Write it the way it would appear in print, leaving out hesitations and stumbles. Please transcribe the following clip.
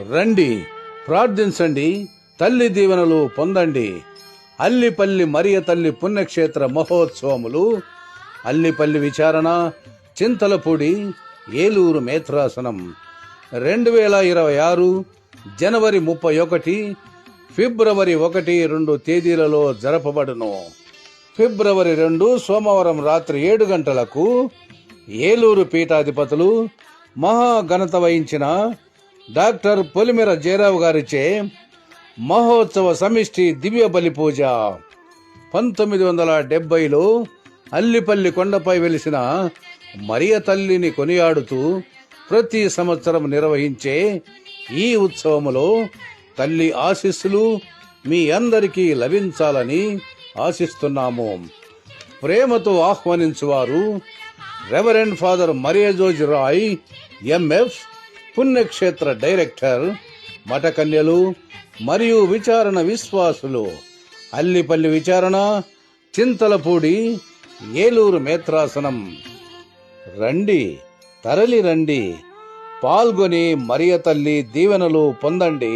రండి, ప్రార్థించండి, తల్లి దీవెనలు పొందండి. అల్లిపల్లి మరియ తల్లి పుణ్యక్షేత్ర మహోత్సవములు, అల్లిపల్లి విచారణ, చింతలపూడి, ఏలూరు మేత్రాసనం 2026 జనవరి 31, ఫిబ్రవరి 1, 2 తేదీలలో జరపబడును. ఫిబ్రవరి 2 సోమవారం రాత్రి 7 గంటలకు ఏలూరు పీఠాధిపతులు మహాఘనత వహించిన డాక్టర్ పొలిమేర జయరావు గారిచే మహోత్సవ సమిష్టి దివ్య బలి పూజ. 1970లో అల్లిపల్లి కొండపై వెలిసిన మరియ తల్లిని కొనియాడుతూ ప్రతి సంవత్సరం నిర్వహించే ఈ ఉత్సవములో తల్లి ఆశీస్సులు మీ అందరికీ లభించాలని ఆశిస్తున్నాము. ప్రేమతో ఆహ్వానించువారు reverend father Mariajose Roy MF, పుణ్యక్షేత్ర డైరెక్టర్, మఠకన్యలు మరియు విచారణ విశ్వాసులు. అల్లిపల్లి విచారణ, చింతలపూడి, ఏలూరు మేత్రాసనం. రండి, తరలి రండి, పాల్గొని మరియ తల్లి దీవెనలు పొందండి.